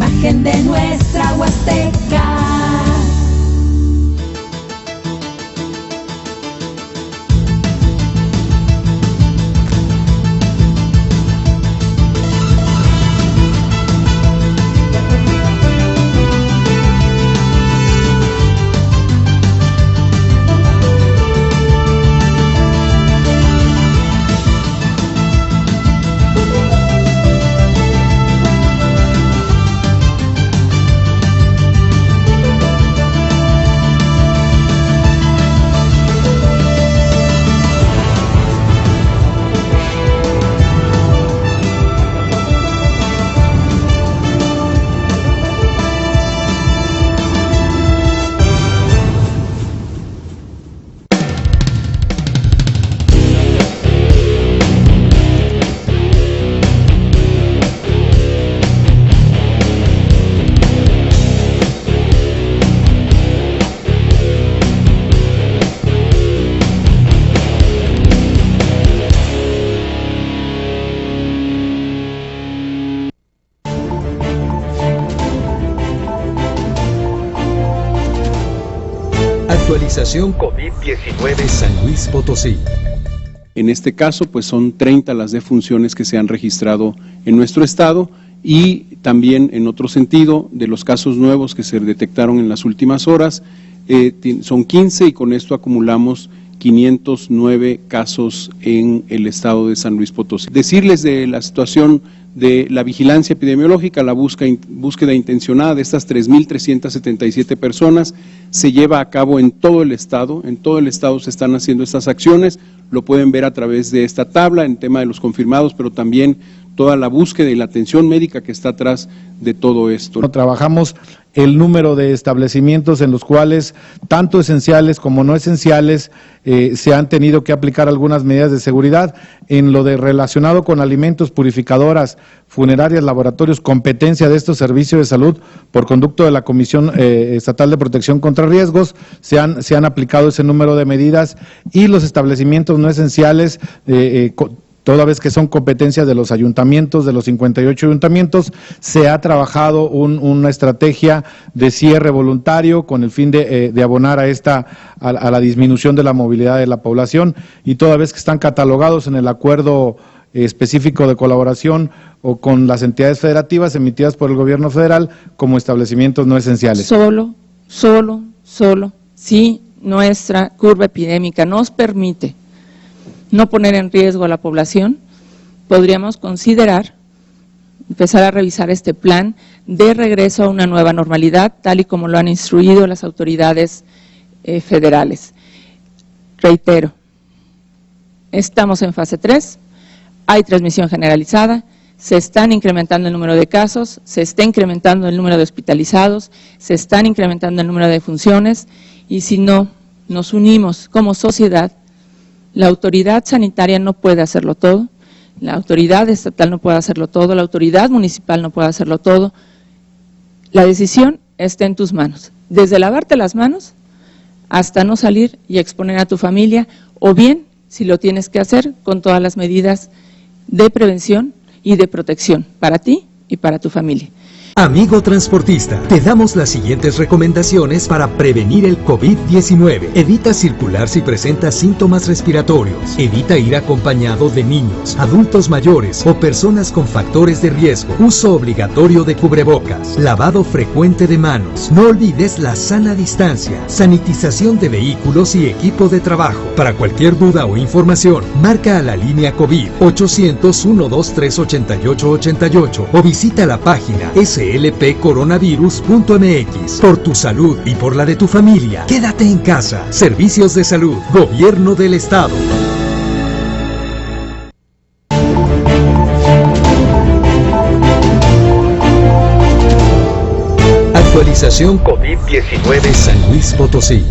imagen de nuestra Huasteca. Actualización COVID-19 San Luis Potosí. En este caso, pues son 30 las defunciones que se han registrado en nuestro estado y también en otro sentido, de los casos nuevos que se detectaron en las últimas horas, son 15 y con esto acumulamos 509 casos en el estado de San Luis Potosí. Decirles de la situación de la vigilancia epidemiológica, la búsqueda intencionada de estas 3.377 personas se lleva a cabo en todo el estado se están haciendo estas acciones, lo pueden ver a través de esta tabla en tema de los confirmados, pero también toda la búsqueda y la atención médica que está atrás de todo esto. Trabajamos el número de establecimientos en los cuales, tanto esenciales como no esenciales, se han tenido que aplicar algunas medidas de seguridad. En lo de relacionado con alimentos, purificadoras, funerarias, laboratorios, competencia de estos servicios de salud, por conducto de la Comisión Estatal de Protección contra Riesgos, se han aplicado ese número de medidas, y los establecimientos no esenciales, toda vez que son competencias de los ayuntamientos, de los 58 ayuntamientos, se ha trabajado una estrategia de cierre voluntario con el fin de abonar a la disminución de la movilidad de la población, y toda vez que están catalogados en el acuerdo específico de colaboración o con las entidades federativas emitidas por el gobierno federal como establecimientos no esenciales. Solo, si nuestra curva epidémica nos permite no poner en riesgo a la población, podríamos considerar empezar a revisar este plan de regreso a una nueva normalidad, tal y como lo han instruido las autoridades federales. Reitero, estamos en fase 3, hay transmisión generalizada, se están incrementando el número de casos, se está incrementando el número de hospitalizados, se están incrementando el número de defunciones, y si no nos unimos como sociedad, la autoridad sanitaria no puede hacerlo todo, la autoridad estatal no puede hacerlo todo, la autoridad municipal no puede hacerlo todo. La decisión está en tus manos, desde lavarte las manos hasta no salir y exponer a tu familia, o bien, si lo tienes que hacer, con todas las medidas de prevención y de protección para ti y para tu familia. Amigo transportista, te damos las siguientes recomendaciones para prevenir el COVID-19. Evita circular si presentas síntomas respiratorios. Evita ir acompañado de niños, adultos mayores o personas con factores de riesgo. Uso obligatorio de cubrebocas. Lavado frecuente de manos. No olvides la sana distancia. Sanitización de vehículos y equipo de trabajo. Para cualquier duda o información, marca a la línea COVID 800-123-8888 o visita la página slpcoronavirus.mx. Por tu salud y por la de tu familia, quédate en casa. Servicios de Salud, Gobierno del Estado. Actualización COVID-19 San Luis Potosí.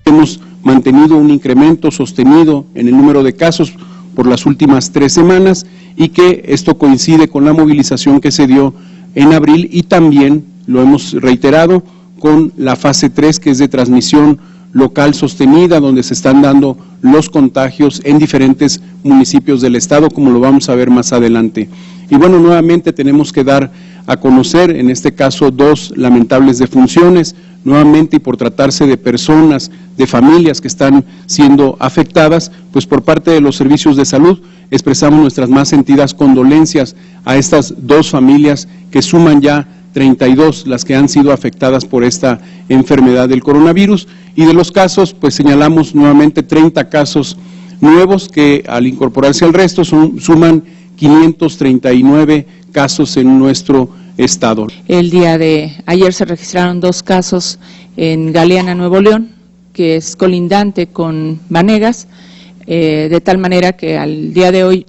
Hemos mantenido un incremento sostenido en el número de casos por las últimas 3 semanas, y que esto coincide con la movilización que se dio en abril, y también lo hemos reiterado con la fase 3, que es de transmisión local sostenida, donde se están dando los contagios en diferentes municipios del estado, como lo vamos a ver más adelante. Y bueno, nuevamente tenemos que dar a conocer, en este caso, 2 lamentables defunciones, nuevamente y por tratarse de personas, de familias que están siendo afectadas, pues por parte de los servicios de salud expresamos nuestras más sentidas condolencias a estas 2 familias que suman ya 32 las que han sido afectadas por esta enfermedad del coronavirus, y de los casos pues señalamos nuevamente 30 casos nuevos que al incorporarse al resto suman 539 casos en nuestro estado. El día de ayer se registraron 2 casos en Galeana, Nuevo León, que es colindante con Vanegas, de tal manera que al día de hoy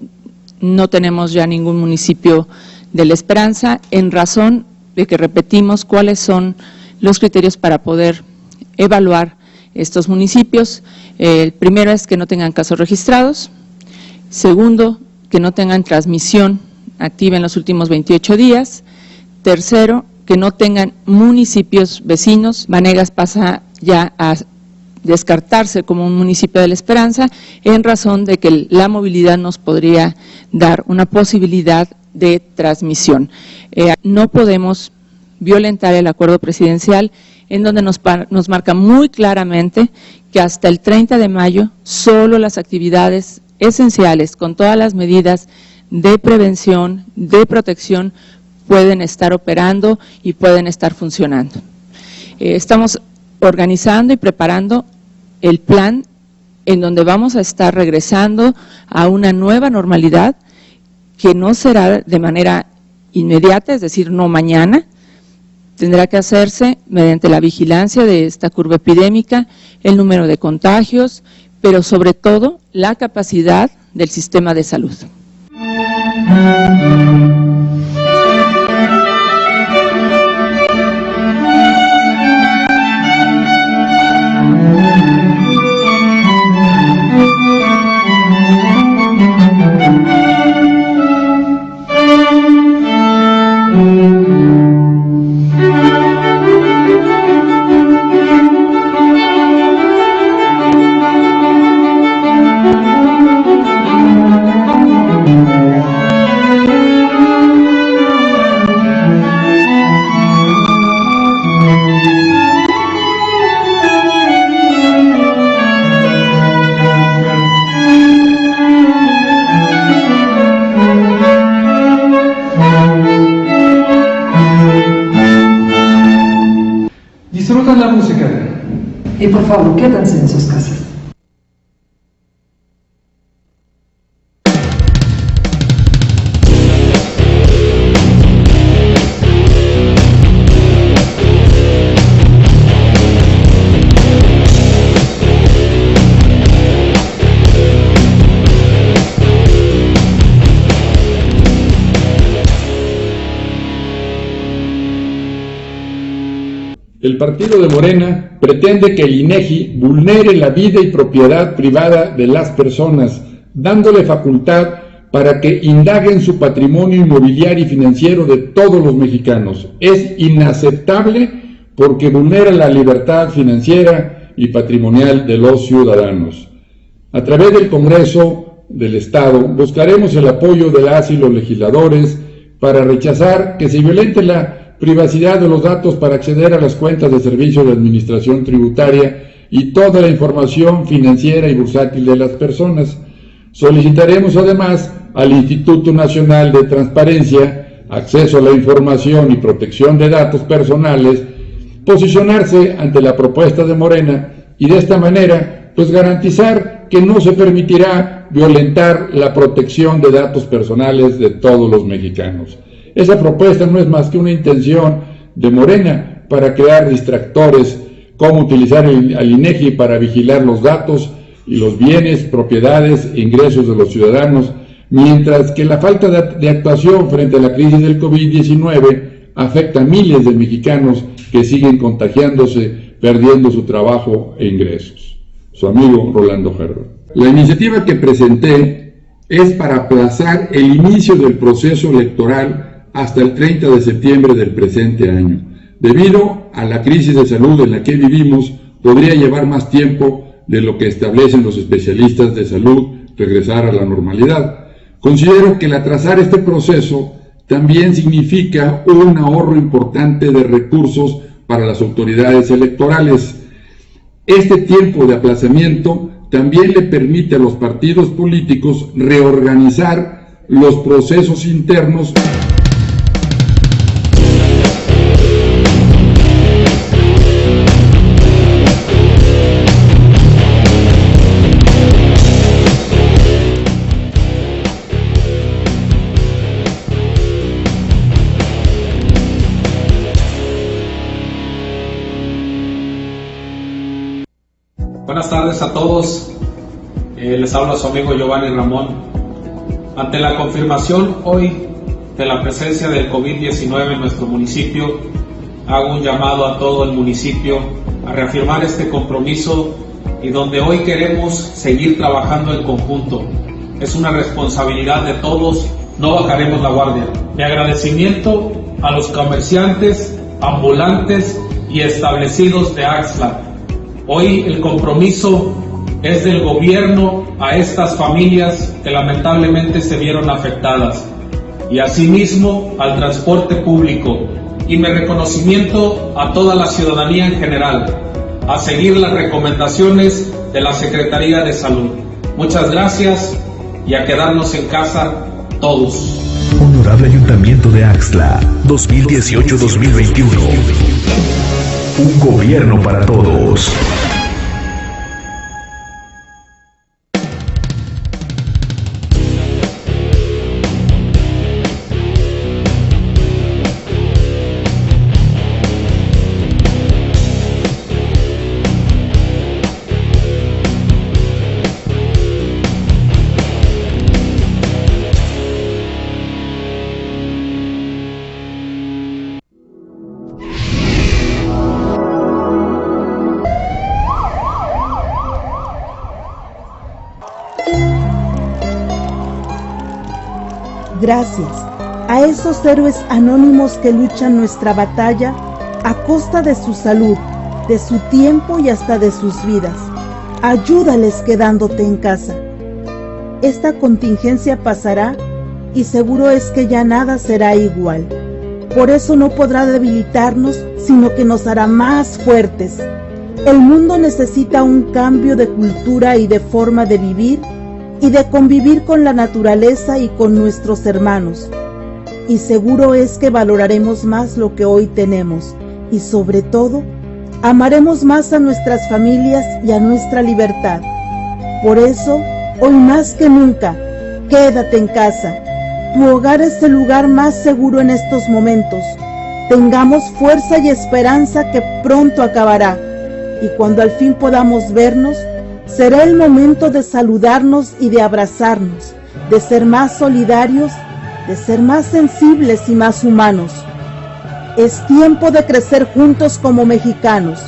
no tenemos ya ningún municipio de La Esperanza, en razón de que repetimos cuáles son los criterios para poder evaluar estos municipios. El primero es que no tengan casos registrados, segundo, que no tengan transmisión activa en los últimos 28 días, tercero, que no tengan municipios vecinos. Vanegas pasa ya a descartarse como un municipio de La Esperanza en razón de que la movilidad nos podría dar una posibilidad de transmisión. No podemos violentar el acuerdo presidencial en donde nos marca muy claramente que hasta el 30 de mayo solo las actividades esenciales con todas las medidas de prevención, de protección pueden estar operando y pueden estar funcionando. Estamos organizando y preparando el plan en donde vamos a estar regresando a una nueva normalidad que no será de manera inmediata, es decir, no mañana. Tendrá que hacerse mediante la vigilancia de esta curva epidémica, el número de contagios, pero sobre todo la capacidad del sistema de salud. Disfrutan la música. Y por favor, quédense en sus casas. El partido de Morena pretende que el INEGI vulnere la vida y propiedad privada de las personas, dándole facultad para que indaguen su patrimonio inmobiliario y financiero de todos los mexicanos. Es inaceptable porque vulnera la libertad financiera y patrimonial de los ciudadanos. A través del Congreso del Estado buscaremos el apoyo de las y los legisladores para rechazar que se violente la privacidad de los datos para acceder a las cuentas de servicio de administración tributaria y toda la información financiera y bursátil de las personas. Solicitaremos además al Instituto Nacional de Transparencia, Acceso a la Información y Protección de Datos Personales, posicionarse ante la propuesta de Morena y de esta manera, pues garantizar que no se permitirá violentar la protección de datos personales de todos los mexicanos. Esa propuesta no es más que una intención de Morena para crear distractores, cómo utilizar al INEGI para vigilar los datos y los bienes, propiedades e ingresos de los ciudadanos, mientras que la falta de actuación frente a la crisis del COVID-19 afecta a miles de mexicanos que siguen contagiándose, perdiendo su trabajo e ingresos. Su amigo Rolando Gerber. La iniciativa que presenté es para aplazar el inicio del proceso electoral hasta el 30 de septiembre del presente año. Debido a la crisis de salud en la que vivimos, podría llevar más tiempo de lo que establecen los especialistas de salud regresar a la normalidad. Considero que el atrasar este proceso también significa un ahorro importante de recursos para las autoridades electorales. Este tiempo de aplazamiento también le permite a los partidos políticos reorganizar los procesos internos. Buenas tardes a todos, les habla su amigo Giovanni Ramón. Ante la confirmación hoy de la presencia del COVID-19 en nuestro municipio, hago un llamado a todo el municipio a reafirmar este compromiso y donde hoy queremos seguir trabajando en conjunto. Es una responsabilidad de todos, no bajaremos la guardia. Mi agradecimiento a los comerciantes, ambulantes y establecidos de Axtla. Hoy el compromiso es del gobierno a estas familias que lamentablemente se vieron afectadas y asimismo al transporte público, y mi reconocimiento a toda la ciudadanía en general, a seguir las recomendaciones de la Secretaría de Salud. Muchas gracias y a quedarnos en casa todos. Honorable Ayuntamiento de Axtla, 2018-2021. Un gobierno para todos. Gracias a esos héroes anónimos que luchan nuestra batalla a costa de su salud, de su tiempo y hasta de sus vidas. Ayúdales quedándote en casa. Esta contingencia pasará y seguro es que ya nada será igual. Por eso no podrá debilitarnos, sino que nos hará más fuertes. El mundo necesita un cambio de cultura y de forma de vivir y de convivir con la naturaleza y con nuestros hermanos. Y seguro es que valoraremos más lo que hoy tenemos y sobre todo, amaremos más a nuestras familias y a nuestra libertad. Por eso, hoy más que nunca, quédate en casa. Tu hogar es el lugar más seguro en estos momentos. Tengamos fuerza y esperanza que pronto acabará. Y cuando al fin podamos vernos, será el momento de saludarnos y de abrazarnos, de ser más solidarios, de ser más sensibles y más humanos. Es tiempo de crecer juntos como mexicanos.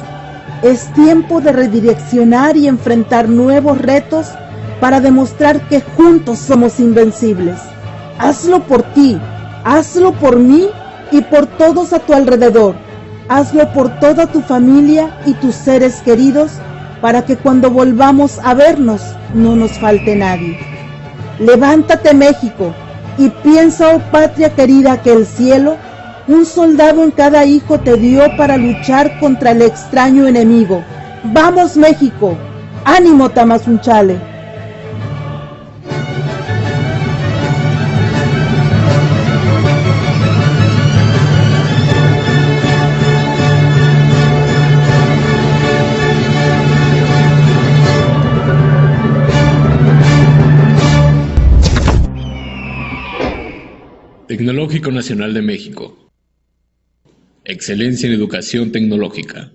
Es tiempo de redireccionar y enfrentar nuevos retos para demostrar que juntos somos invencibles. Hazlo por ti, hazlo por mí y por todos a tu alrededor. Hazlo por toda tu familia y tus seres queridos, para que cuando volvamos a vernos no nos falte nadie. Levántate, México, y piensa, oh patria querida, que el cielo, un soldado en cada hijo te dio para luchar contra el extraño enemigo. ¡Vamos, México! ¡Ánimo, Tamazunchale! Tecnológico Nacional de México. Excelencia en educación tecnológica.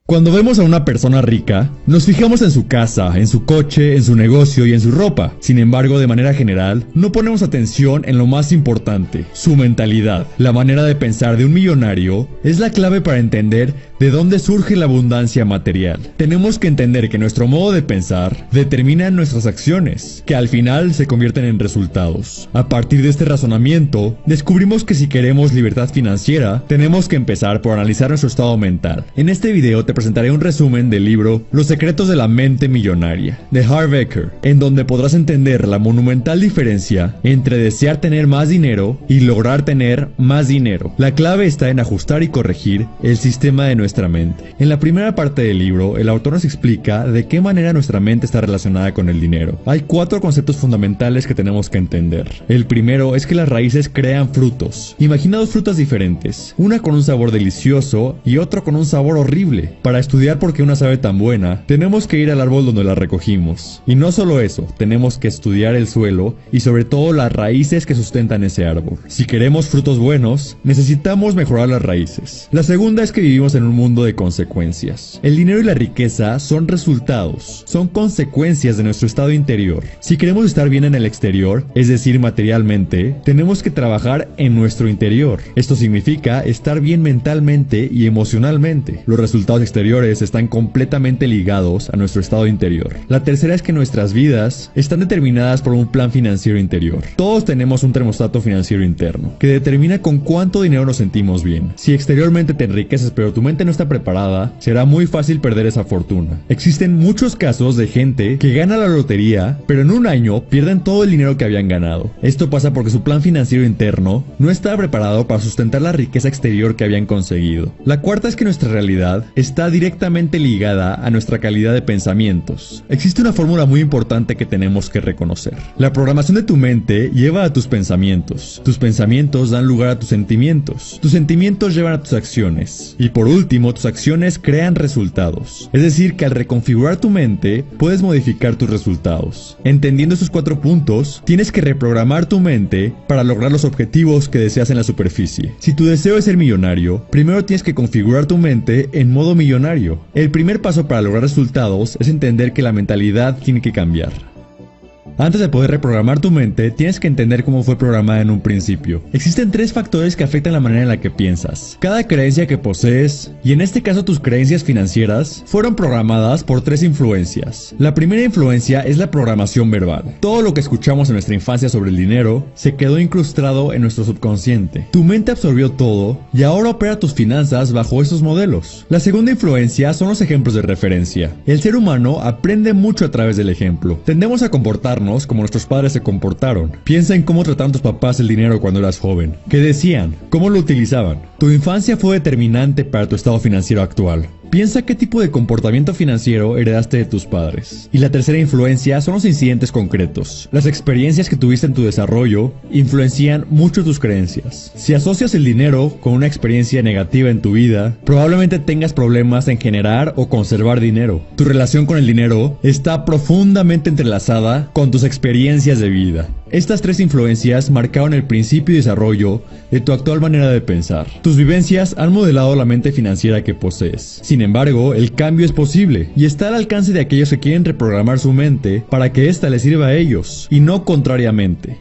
Cuando vemos a una persona rica, nos fijamos en su casa, en su coche, en su negocio y en su ropa. Sin embargo, de manera general, no ponemos atención en lo más importante, su mentalidad. La manera de pensar de un millonario es la clave para entender ¿De dónde surge la abundancia material? Tenemos que entender que nuestro modo de pensar determina nuestras acciones, que al final se convierten en resultados. A partir de este razonamiento, descubrimos que si queremos libertad financiera, tenemos que empezar por analizar nuestro estado mental. En este video te presentaré un resumen del libro Los secretos de la mente millonaria, de Harv Eker, en donde podrás entender la monumental diferencia entre desear tener más dinero y lograr tener más dinero. La clave está en ajustar y corregir el sistema de nuestra mente. En la primera parte del libro, el autor nos explica de qué manera nuestra mente está relacionada con el dinero. Hay 4 conceptos fundamentales que tenemos que entender. El primero es que las raíces crean frutos. Imagina 2 frutas diferentes, una con un sabor delicioso y otra con un sabor horrible. Para estudiar por qué una sabe tan buena, tenemos que ir al árbol donde la recogimos. Y no solo eso, tenemos que estudiar el suelo y sobre todo las raíces que sustentan ese árbol. Si queremos frutos buenos, necesitamos mejorar las raíces. La segunda es que vivimos en un mundo de consecuencias. El dinero y la riqueza son resultados, son consecuencias de nuestro estado interior. Si queremos estar bien en el exterior, es decir, materialmente, tenemos que trabajar en nuestro interior. Esto significa estar bien mentalmente y emocionalmente. Los resultados exteriores están completamente ligados a nuestro estado interior. La tercera es que nuestras vidas están determinadas por un plan financiero interior. Todos tenemos un termostato financiero interno, que determina con cuánto dinero nos sentimos bien. Si exteriormente te enriqueces pero tu mente no está preparada, será muy fácil perder esa fortuna. Existen muchos casos de gente que gana la lotería, pero en un año pierden todo el dinero que habían ganado. Esto pasa porque su plan financiero interno no estaba preparado para sustentar la riqueza exterior que habían conseguido. La cuarta es que nuestra realidad está directamente ligada a nuestra calidad de pensamientos. Existe una fórmula muy importante que tenemos que reconocer. La programación de tu mente lleva a tus pensamientos. Tus pensamientos dan lugar a tus sentimientos. Tus sentimientos llevan a tus acciones. Y por último, tus acciones crean resultados. Es decir, que al reconfigurar tu mente, puedes modificar tus resultados. Entendiendo estos 4 puntos, tienes que reprogramar tu mente para lograr los objetivos que deseas en la superficie. Si tu deseo es ser millonario, primero tienes que configurar tu mente en modo millonario. El primer paso para lograr resultados es entender que la mentalidad tiene que cambiar. Antes de poder reprogramar tu mente, tienes que entender cómo fue programada en un principio. Existen 3 factores que afectan la manera en la que piensas. Cada creencia que posees, y en este caso tus creencias financieras, fueron programadas por 3 influencias. La primera influencia es la programación verbal. Todo lo que escuchamos en nuestra infancia sobre el dinero se quedó incrustado en nuestro subconsciente. Tu mente absorbió todo y ahora opera tus finanzas bajo estos modelos. La segunda influencia son los ejemplos de referencia. El ser humano aprende mucho a través del ejemplo. Tendemos a comportarnos como nuestros padres se comportaron. Piensa en cómo trataron tus papás el dinero cuando eras joven. ¿Qué decían? ¿Cómo lo utilizaban? Tu infancia fue determinante para tu estado financiero actual. Piensa qué tipo de comportamiento financiero heredaste de tus padres. Y la tercera influencia son los incidentes concretos. Las experiencias que tuviste en tu desarrollo influencian mucho tus creencias. Si asocias el dinero con una experiencia negativa en tu vida, probablemente tengas problemas en generar o conservar dinero. Tu relación con el dinero está profundamente entrelazada con tus experiencias de vida. Estas 3 influencias marcaron el principio y desarrollo de tu actual manera de pensar. Tus vivencias han modelado la mente financiera que posees. Sin embargo, el cambio es posible y está al alcance de aquellos que quieren reprogramar su mente para que ésta les sirva a ellos y no contrariamente.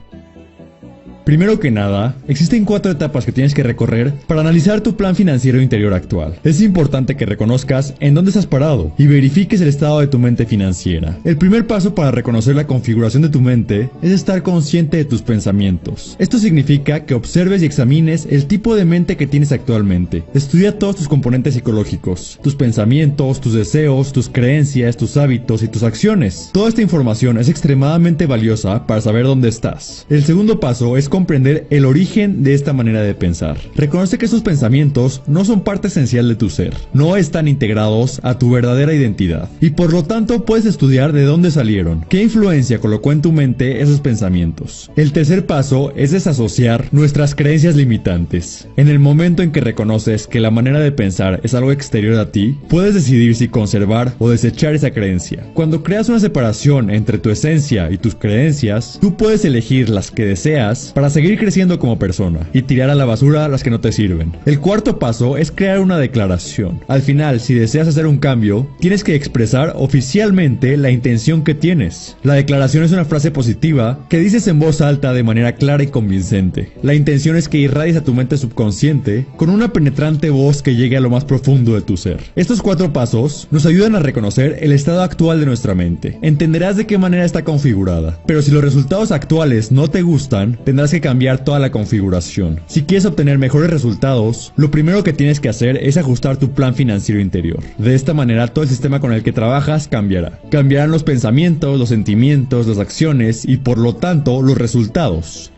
Primero que nada, existen 4 etapas que tienes que recorrer para analizar tu plan financiero interior actual. Es importante que reconozcas en dónde estás parado y verifiques el estado de tu mente financiera. El primer paso para reconocer la configuración de tu mente es estar consciente de tus pensamientos. Esto significa que observes y examines el tipo de mente que tienes actualmente. Estudia todos tus componentes psicológicos, tus pensamientos, tus deseos, tus creencias, tus hábitos y tus acciones. Toda esta información es extremadamente valiosa para saber dónde estás. El segundo paso es comprender el origen de esta manera de pensar. Reconoce que estos pensamientos no son parte esencial de tu ser, no están integrados a tu verdadera identidad y por lo tanto puedes estudiar de dónde salieron, qué influencia colocó en tu mente esos pensamientos. El tercer paso es desasociar nuestras creencias limitantes. En el momento en que reconoces que la manera de pensar es algo exterior a ti, puedes decidir si conservar o desechar esa creencia. Cuando creas una separación entre tu esencia y tus creencias, tú puedes elegir las que deseas para para seguir creciendo como persona y tirar a la basura las que no te sirven. El cuarto paso es crear una declaración. Al final, si deseas hacer un cambio, tienes que expresar oficialmente la intención que tienes. La declaración es una frase positiva que dices en voz alta de manera clara y convincente. La intención es que irradies a tu mente subconsciente con una penetrante voz que llegue a lo más profundo de tu ser. Estos 4 pasos nos ayudan a reconocer el estado actual de nuestra mente. Entenderás de qué manera está configurada, pero si los resultados actuales no te gustan, tendrás que cambiar toda la configuración. Si quieres obtener mejores resultados, lo primero que tienes que hacer es ajustar tu plan financiero interior. De esta manera, todo el sistema con el que trabajas cambiará. Cambiarán los pensamientos, los sentimientos, las acciones y por lo tanto los resultados.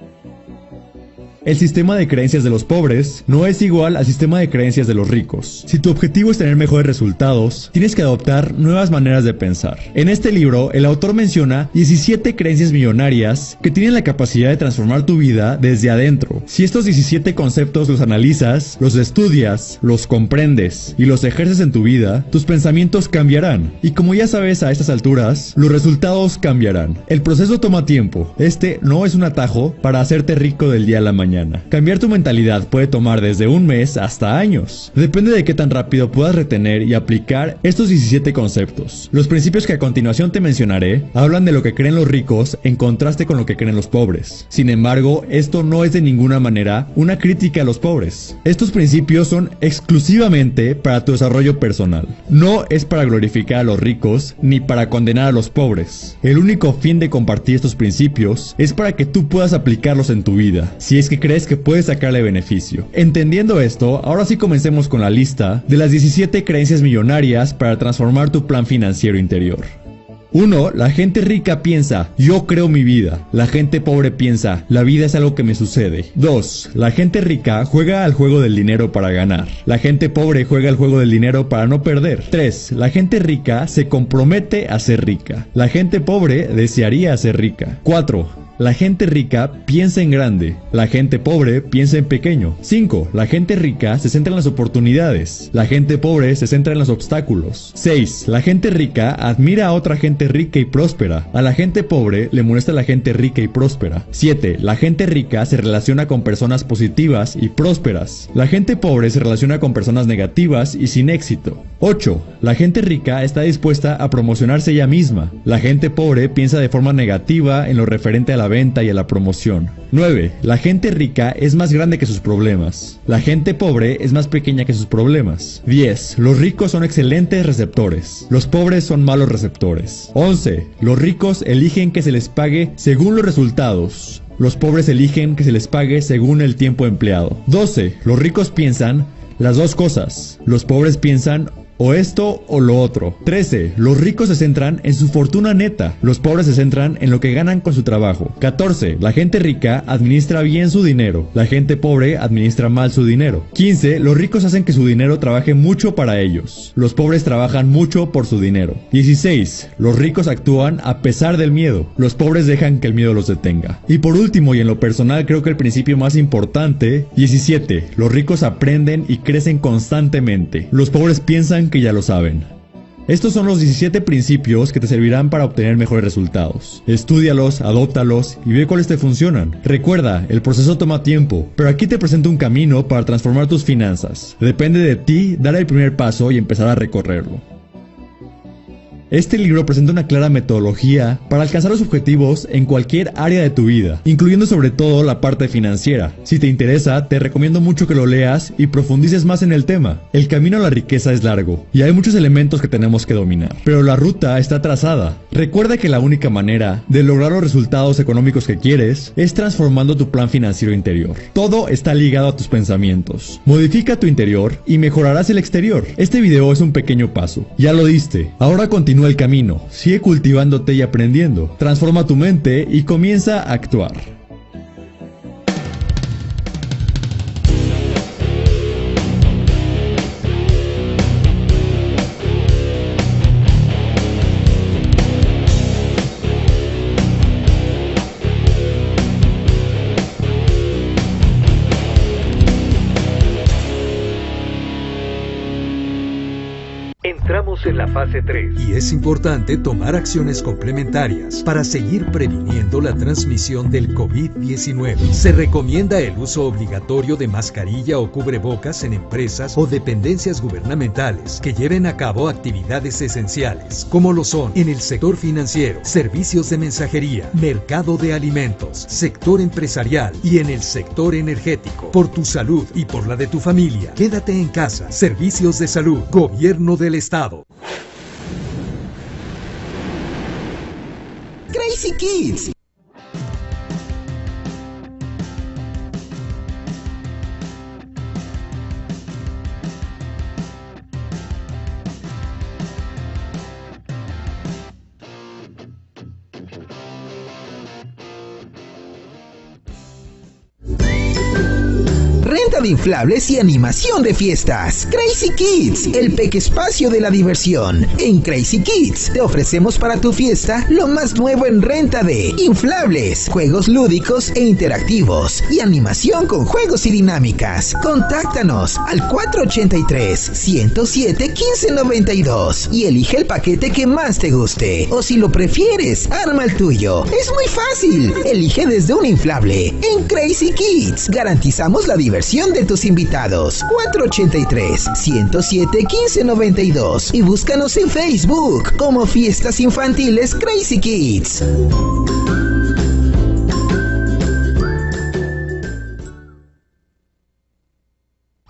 El sistema de creencias de los pobres no es igual al sistema de creencias de los ricos. Si tu objetivo es tener mejores resultados, tienes que adoptar nuevas maneras de pensar. En este libro, el autor menciona 17 creencias millonarias que tienen la capacidad de transformar tu vida desde adentro. Si estos 17 conceptos los analizas, los estudias, los comprendes y los ejerces en tu vida, tus pensamientos cambiarán. Y como ya sabes a estas alturas, los resultados cambiarán. El proceso toma tiempo. Este no es un atajo para hacerte rico del día a la mañana. Cambiar tu mentalidad puede tomar desde un mes hasta años. Depende de qué tan rápido puedas retener y aplicar estos 17 conceptos. Los principios que a continuación te mencionaré hablan de lo que creen los ricos en contraste con lo que creen los pobres. Sin embargo, esto no es de ninguna manera una crítica a los pobres. Estos principios son exclusivamente para tu desarrollo personal. No es para glorificar a los ricos ni para condenar a los pobres. El único fin de compartir estos principios es para que tú puedas aplicarlos en tu vida, si es que crees que puedes sacarle beneficio. Entendiendo esto, ahora sí comencemos con la lista de las 17 creencias millonarias para transformar tu plan financiero interior. 1. La gente rica piensa, yo creo mi vida. La gente pobre piensa, la vida es algo que me sucede. 2. La gente rica juega al juego del dinero para ganar. La gente pobre juega al juego del dinero para no perder. 3. La gente rica se compromete a ser rica. La gente pobre desearía ser rica. 4. La gente rica piensa en grande, la gente pobre piensa en pequeño. 5. La gente rica se centra en las oportunidades, la gente pobre se centra en los obstáculos. 6. La gente rica admira a otra gente rica y próspera, a la gente pobre le molesta a la gente rica y próspera. 7. La gente rica se relaciona con personas positivas y prósperas, la gente pobre se relaciona con personas negativas y sin éxito. 8. La gente rica está dispuesta a promocionarse ella misma, la gente pobre piensa de forma negativa en lo referente a la venta y a la promoción. 9. La gente rica es más grande que sus problemas. La gente pobre es más pequeña que sus problemas. 10. Los ricos son excelentes receptores. Los pobres son malos receptores. 11. Los ricos eligen que se les pague según los resultados. Los pobres eligen que se les pague según el tiempo empleado. 12. Los ricos piensan las dos cosas. Los pobres piensan o esto o lo otro. 13. Los ricos se centran en su fortuna neta. Los pobres se centran en lo que ganan con su trabajo. 14. La gente rica administra bien su dinero. La gente pobre administra mal su dinero. 15. Los ricos hacen que su dinero trabaje mucho para ellos. Los pobres trabajan mucho por su dinero. 16. Los ricos actúan a pesar del miedo. Los pobres dejan que el miedo los detenga. Y por último, y en lo personal creo que el principio más importante, 17. Los ricos aprenden y crecen constantemente. Los pobres piensan que ya lo saben. Estos son los 17 principios que te servirán para obtener mejores resultados. Estúdialos, adóptalos y ve cuáles te funcionan. Recuerda, el proceso toma tiempo, pero aquí te presento un camino para transformar tus finanzas. Depende de ti dar el primer paso y empezar a recorrerlo. Este libro presenta una clara metodología para alcanzar los objetivos en cualquier área de tu vida, incluyendo sobre todo la parte financiera. Si te interesa, te recomiendo mucho que lo leas y profundices más en el tema. El camino a la riqueza es largo y hay muchos elementos que tenemos que dominar, pero la ruta está trazada. Recuerda que la única manera de lograr los resultados económicos que quieres es transformando tu plan financiero interior. Todo está ligado a tus pensamientos. Modifica tu interior y mejorarás el exterior. Este video es un pequeño paso. Ya lo diste. Ahora continúa el camino, sigue cultivándote y aprendiendo, transforma tu mente y comienza a actuar. Entramos en la fase 3 y es importante tomar acciones complementarias para seguir previniendo la transmisión del COVID-19. Se recomienda el uso obligatorio de mascarilla o cubrebocas en empresas o dependencias gubernamentales que lleven a cabo actividades esenciales, como lo son en el sector financiero, servicios de mensajería, mercado de alimentos, sector empresarial y en el sector energético. Por tu salud y por la de tu familia, quédate en casa. Servicios de salud, Gobierno del Estado. Crazy Kids. Renta de inflables y animación de fiestas. Crazy Kids, el pequeespacio de la diversión. En Crazy Kids te ofrecemos para tu fiesta lo más nuevo en renta de inflables, juegos lúdicos e interactivos y animación con juegos y dinámicas. Contáctanos al 483-107-1592 y elige el paquete que más te guste. O si lo prefieres, arma el tuyo. Es muy fácil. Elige desde un inflable. En Crazy Kids garantizamos la diversión de tus invitados. 483-107-1592 y búscanos en Facebook como Fiestas Infantiles Crazy Kids.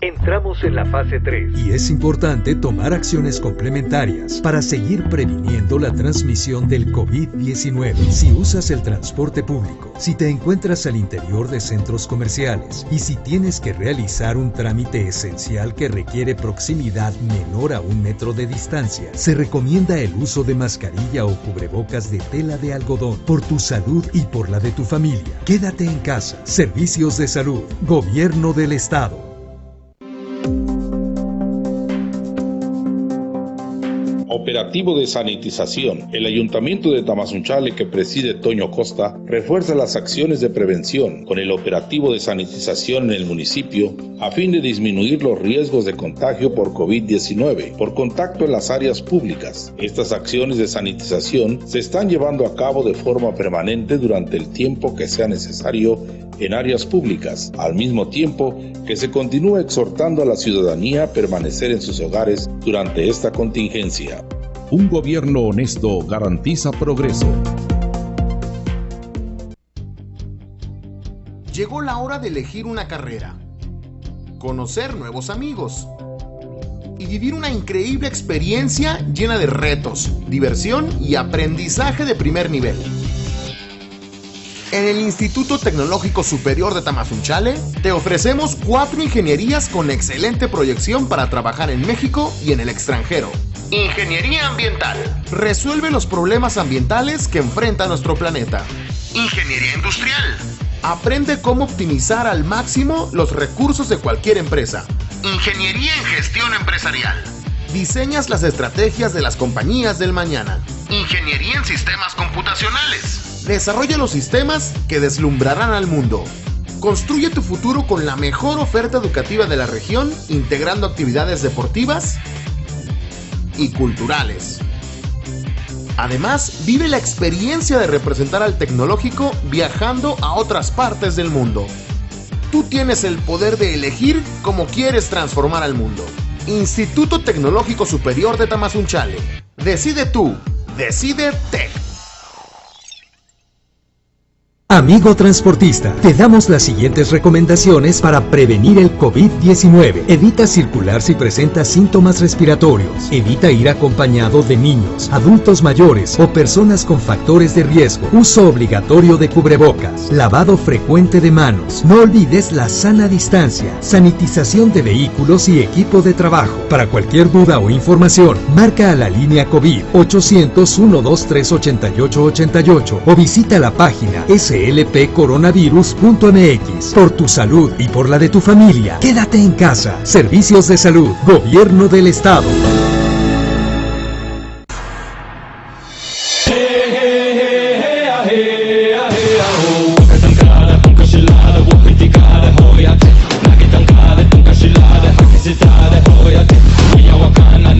Entramos en la fase 3 y es importante tomar acciones complementarias para seguir previniendo la transmisión del COVID-19. Si usas el transporte público, si te encuentras al interior de centros comerciales y si tienes que realizar un trámite esencial que requiere proximidad menor a 1 metro de distancia, se recomienda el uso de mascarilla o cubrebocas de tela de algodón. Por tu salud y por la de tu familia, quédate en casa. Servicios de salud, Gobierno del Estado. Operativo de sanitización. El Ayuntamiento de Tamazunchale, que preside Toño Costa, refuerza las acciones de prevención con el operativo de sanitización en el municipio a fin de disminuir los riesgos de contagio por COVID-19 por contacto en las áreas públicas. Estas acciones de sanitización se están llevando a cabo de forma permanente durante el tiempo que sea necesario en áreas públicas, al mismo tiempo que se continúa exhortando a la ciudadanía a permanecer en sus hogares durante esta contingencia. Un gobierno honesto garantiza progreso. Llegó la hora de elegir una carrera, conocer nuevos amigos y vivir una increíble experiencia llena de retos, diversión y aprendizaje de primer nivel. En el Instituto Tecnológico Superior de Tamazunchale te ofrecemos 4 ingenierías con excelente proyección para trabajar en México y en el extranjero. Ingeniería ambiental. Resuelve los problemas ambientales que enfrenta nuestro planeta. Ingeniería industrial. Aprende cómo optimizar al máximo los recursos de cualquier empresa. Ingeniería en gestión empresarial. Diseñas las estrategias de las compañías del mañana. Ingeniería en sistemas computacionales. Desarrolla los sistemas que deslumbrarán al mundo. Construye tu futuro con la mejor oferta educativa de la región, integrando actividades deportivas y culturales. Además, vive la experiencia de representar al tecnológico viajando a otras partes del mundo. Tú tienes el poder de elegir cómo quieres transformar al mundo. Instituto Tecnológico Superior de Tamazunchale. Decide tú. Decide TEC. Amigo transportista, te damos las siguientes recomendaciones para prevenir el COVID-19. Evita circular si presentas síntomas respiratorios. Evita ir acompañado de niños, adultos mayores o personas con factores de riesgo. Uso obligatorio de cubrebocas. Lavado frecuente de manos. No olvides la sana distancia. Sanitización de vehículos y equipo de trabajo. Para cualquier duda o información, marca a la línea COVID 800-123-8888 o visita la página slpcoronavirus.mx. Por tu salud y por la de tu familia, quédate en casa. Servicios de salud, Gobierno del Estado. Wakana,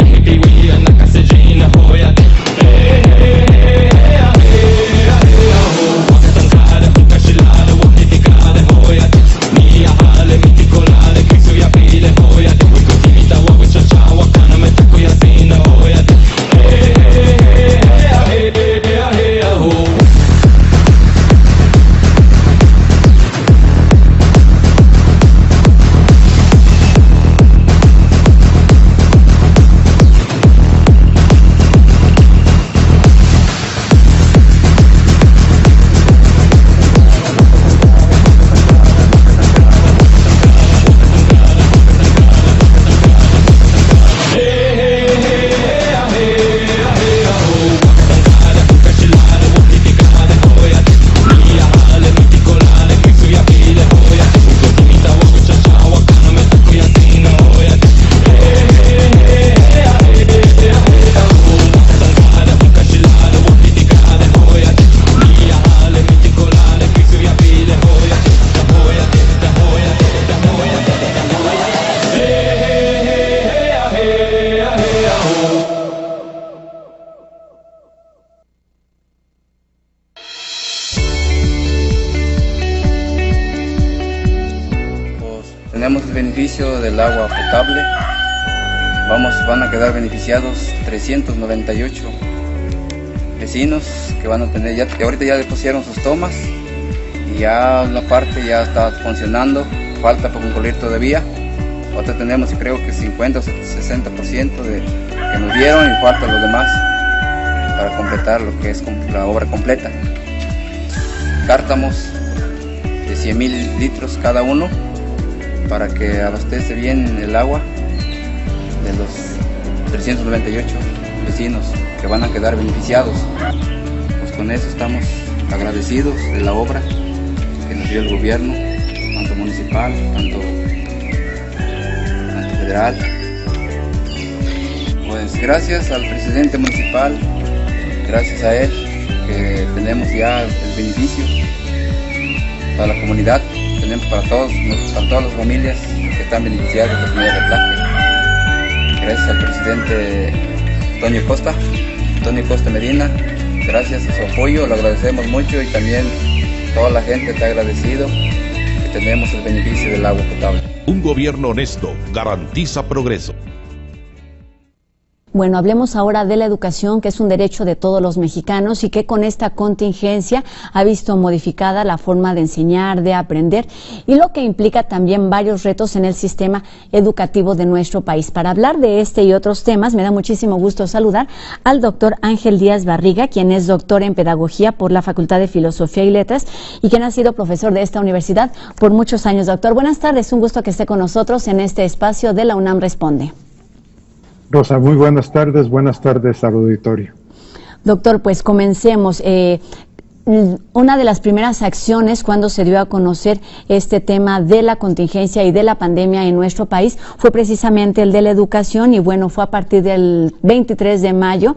este beneficio del agua potable, van a quedar beneficiados 398 vecinos que van a tener, que ahorita ya le pusieron sus tomas y ya una parte ya está funcionando, falta por concluir todavía. Ahorita tenemos creo que 50 o 60% que nos dieron y falta lo demás para completar lo que es la obra completa. Cártamos de 100,000 litros cada uno para que abastece bien el agua de los 398 vecinos que van a quedar beneficiados. Pues con eso estamos agradecidos de la obra que nos dio el gobierno, tanto municipal, tanto federal. Pues gracias al presidente municipal, gracias a él que tenemos ya el beneficio para la comunidad, tenemos para todas las familias que están beneficiadas de la comunidad de Tlaque. Gracias al presidente Antonio Costa Medina, gracias a su apoyo, lo agradecemos mucho y también toda la gente está agradecido que tenemos el beneficio del agua potable. Un gobierno honesto garantiza progreso. Bueno, hablemos ahora de la educación, que es un derecho de todos los mexicanos y que con esta contingencia ha visto modificada la forma de enseñar, de aprender y lo que implica también varios retos en el sistema educativo de nuestro país. Para hablar de este y otros temas, me da muchísimo gusto saludar al doctor Ángel Díaz Barriga, quien es doctor en Pedagogía por la Facultad de Filosofía y Letras y quien ha sido profesor de esta universidad por muchos años. Doctor, buenas tardes, un gusto que esté con nosotros en este espacio de la UNAM Responde. Rosa, muy buenas tardes al auditorio. Doctor, pues comencemos. Una de las primeras acciones cuando se dio a conocer este tema de la contingencia y de la pandemia en nuestro país fue precisamente el de la educación y bueno, fue a partir del 23 de marzo,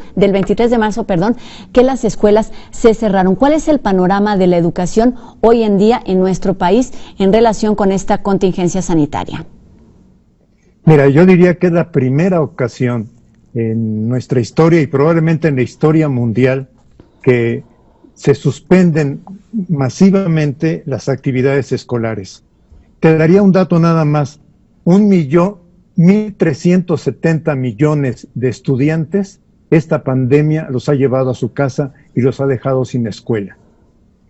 que las escuelas se cerraron. ¿Cuál es el panorama de la educación hoy en día en nuestro país en relación con esta contingencia sanitaria? Mira, yo diría que es la primera ocasión en nuestra historia y probablemente en la historia mundial que se suspenden masivamente las actividades escolares. Te daría un dato nada más, 1.370 millones de estudiantes, esta pandemia los ha llevado a su casa y los ha dejado sin escuela.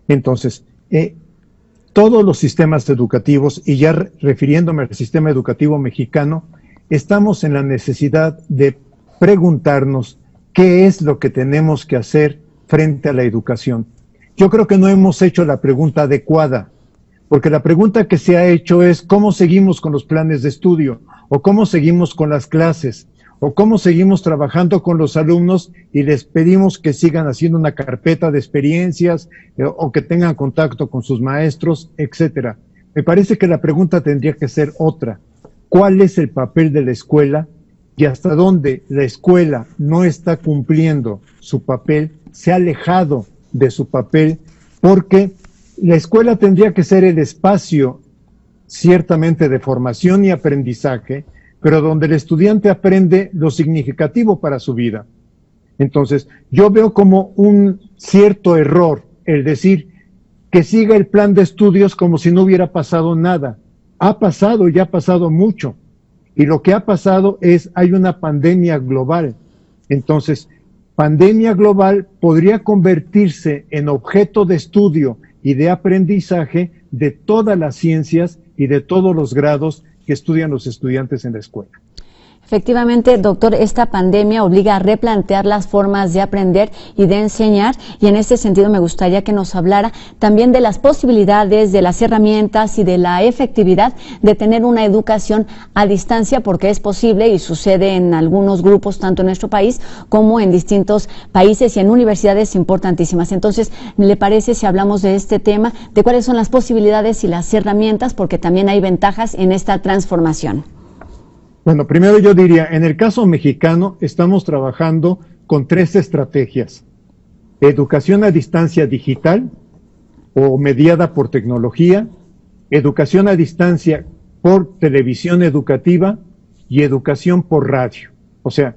Entonces, todos los sistemas educativos, y ya refiriéndome al sistema educativo mexicano, estamos en la necesidad de preguntarnos qué es lo que tenemos que hacer frente a la educación. Yo creo que no hemos hecho la pregunta adecuada, porque la pregunta que se ha hecho es cómo seguimos con los planes de estudio, o cómo seguimos con las clases, o cómo seguimos trabajando con los alumnos y les pedimos que sigan haciendo una carpeta de experiencias o que tengan contacto con sus maestros, etcétera. Me parece que la pregunta tendría que ser otra. ¿Cuál es el papel de la escuela y hasta dónde la escuela no está cumpliendo su papel, se ha alejado de su papel? Porque la escuela tendría que ser el espacio ciertamente de formación y aprendizaje, pero donde el estudiante aprende lo significativo para su vida. Entonces, yo veo como un cierto error el decir que siga el plan de estudios como si no hubiera pasado nada. Ha pasado y ha pasado mucho. Y lo que ha pasado es, hay una pandemia global. Entonces, pandemia global podría convertirse en objeto de estudio y de aprendizaje de todas las ciencias y de todos los grados que estudian los estudiantes en la escuela. Efectivamente, doctor, esta pandemia obliga a replantear las formas de aprender y de enseñar, y en este sentido me gustaría que nos hablara también de las posibilidades, de las herramientas y de la efectividad de tener una educación a distancia, porque es posible y sucede en algunos grupos, tanto en nuestro país como en distintos países y en universidades importantísimas. Entonces, ¿le parece si hablamos de este tema, de cuáles son las posibilidades y las herramientas, porque también hay ventajas en esta transformación? Bueno, primero yo diría, en el caso mexicano estamos trabajando con 3 estrategias. Educación a distancia digital o mediada por tecnología, educación a distancia por televisión educativa y educación por radio. O sea,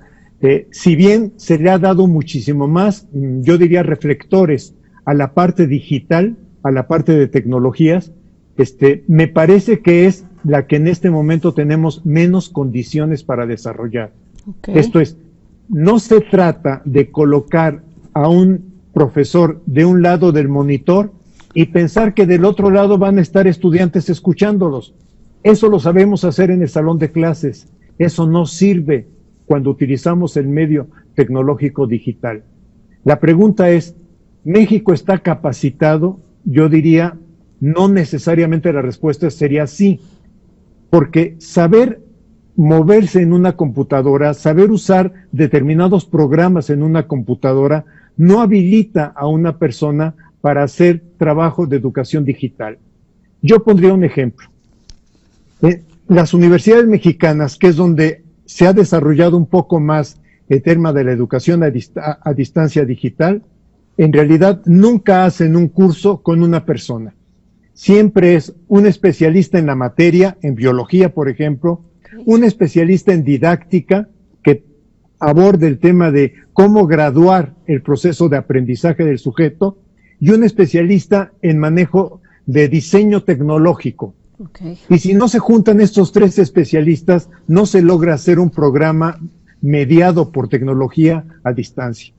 si bien se le ha dado muchísimo más, yo diría reflectores a la parte digital, a la parte de tecnologías, me parece que es la que en este momento tenemos menos condiciones para desarrollar. Okay. Esto es, no se trata de colocar a un profesor de un lado del monitor y pensar que del otro lado van a estar estudiantes escuchándolos. Eso lo sabemos hacer en el salón de clases. Eso no sirve cuando utilizamos el medio tecnológico digital. La pregunta es, ¿México está capacitado? Yo diría, no necesariamente la respuesta sería sí, porque saber moverse en una computadora, saber usar determinados programas en una computadora, no habilita a una persona para hacer trabajo de educación digital. Yo pondría un ejemplo. Las universidades mexicanas, que es donde se ha desarrollado un poco más el tema de la educación a distancia digital, en realidad nunca hacen un curso con una persona. Siempre es un especialista en la materia, en biología, por ejemplo, un especialista en didáctica que aborde el tema de cómo graduar el proceso de aprendizaje del sujeto, y un especialista en manejo de diseño tecnológico. Okay. Y si no se juntan estos tres especialistas, no se logra hacer un programa mediado por tecnología a distancia.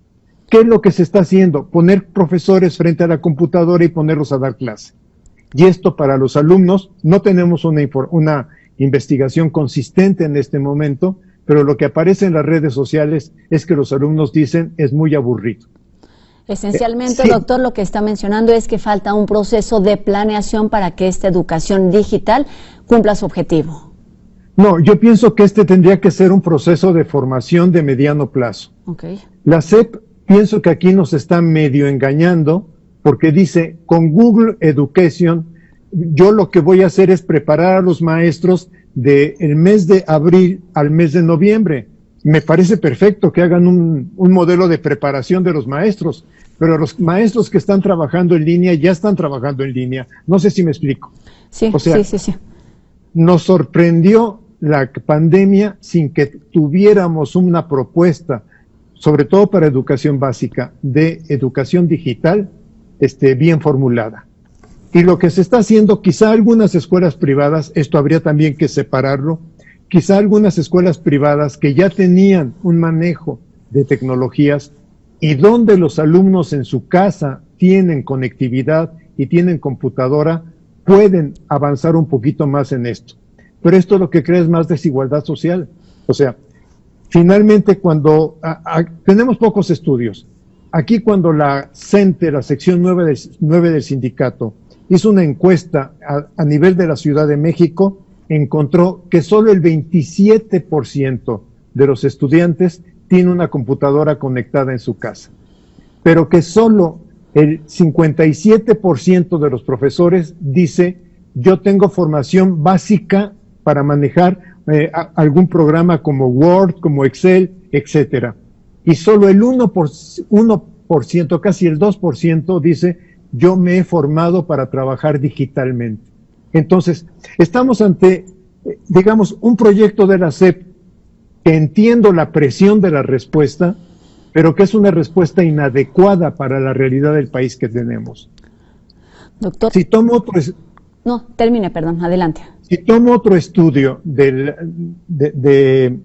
¿Qué es lo que se está haciendo? Poner profesores frente a la computadora y ponerlos a dar clase. Y esto para los alumnos, no tenemos una investigación consistente en este momento, pero lo que aparece en las redes sociales es que los alumnos dicen es muy aburrido. Esencialmente, sí. Doctor, lo que está mencionando es que falta un proceso de planeación para que esta educación digital cumpla su objetivo. No, yo pienso que este tendría que ser un proceso de formación de mediano plazo. Okay. La SEP, pienso que aquí nos está medio engañando, porque dice, con Google Education, yo lo que voy a hacer es preparar a los maestros del mes de abril al mes de noviembre. Me parece perfecto que hagan un modelo de preparación de los maestros, pero los maestros que están trabajando en línea ya están trabajando en línea. No sé si me explico. Sí, o sea, sí. Nos sorprendió la pandemia sin que tuviéramos una propuesta, sobre todo para educación básica, de educación digital, bien formulada. Y lo que se está haciendo, quizá algunas escuelas privadas, esto habría también que separarlo, quizá algunas escuelas privadas que ya tenían un manejo de tecnologías y donde los alumnos en su casa tienen conectividad y tienen computadora, pueden avanzar un poquito más en esto. Pero esto lo que crea es más desigualdad social. O sea, finalmente cuando tenemos pocos estudios, aquí cuando la CENTE, la sección 9 del sindicato, hizo una encuesta a nivel de la Ciudad de México, encontró que solo el 27% de los estudiantes tiene una computadora conectada en su casa, pero que solo el 57% de los profesores dice, yo tengo formación básica para manejar algún programa como Word, como Excel, etcétera. Y solo el 1%, casi el 2% dice, yo me he formado para trabajar digitalmente. Entonces, estamos ante, digamos, un proyecto de la SEP que entiendo la presión de la respuesta, pero que es una respuesta inadecuada para la realidad del país que tenemos. Doctor. Si tomo otro... No, termine, perdón, adelante. Si tomo otro estudio del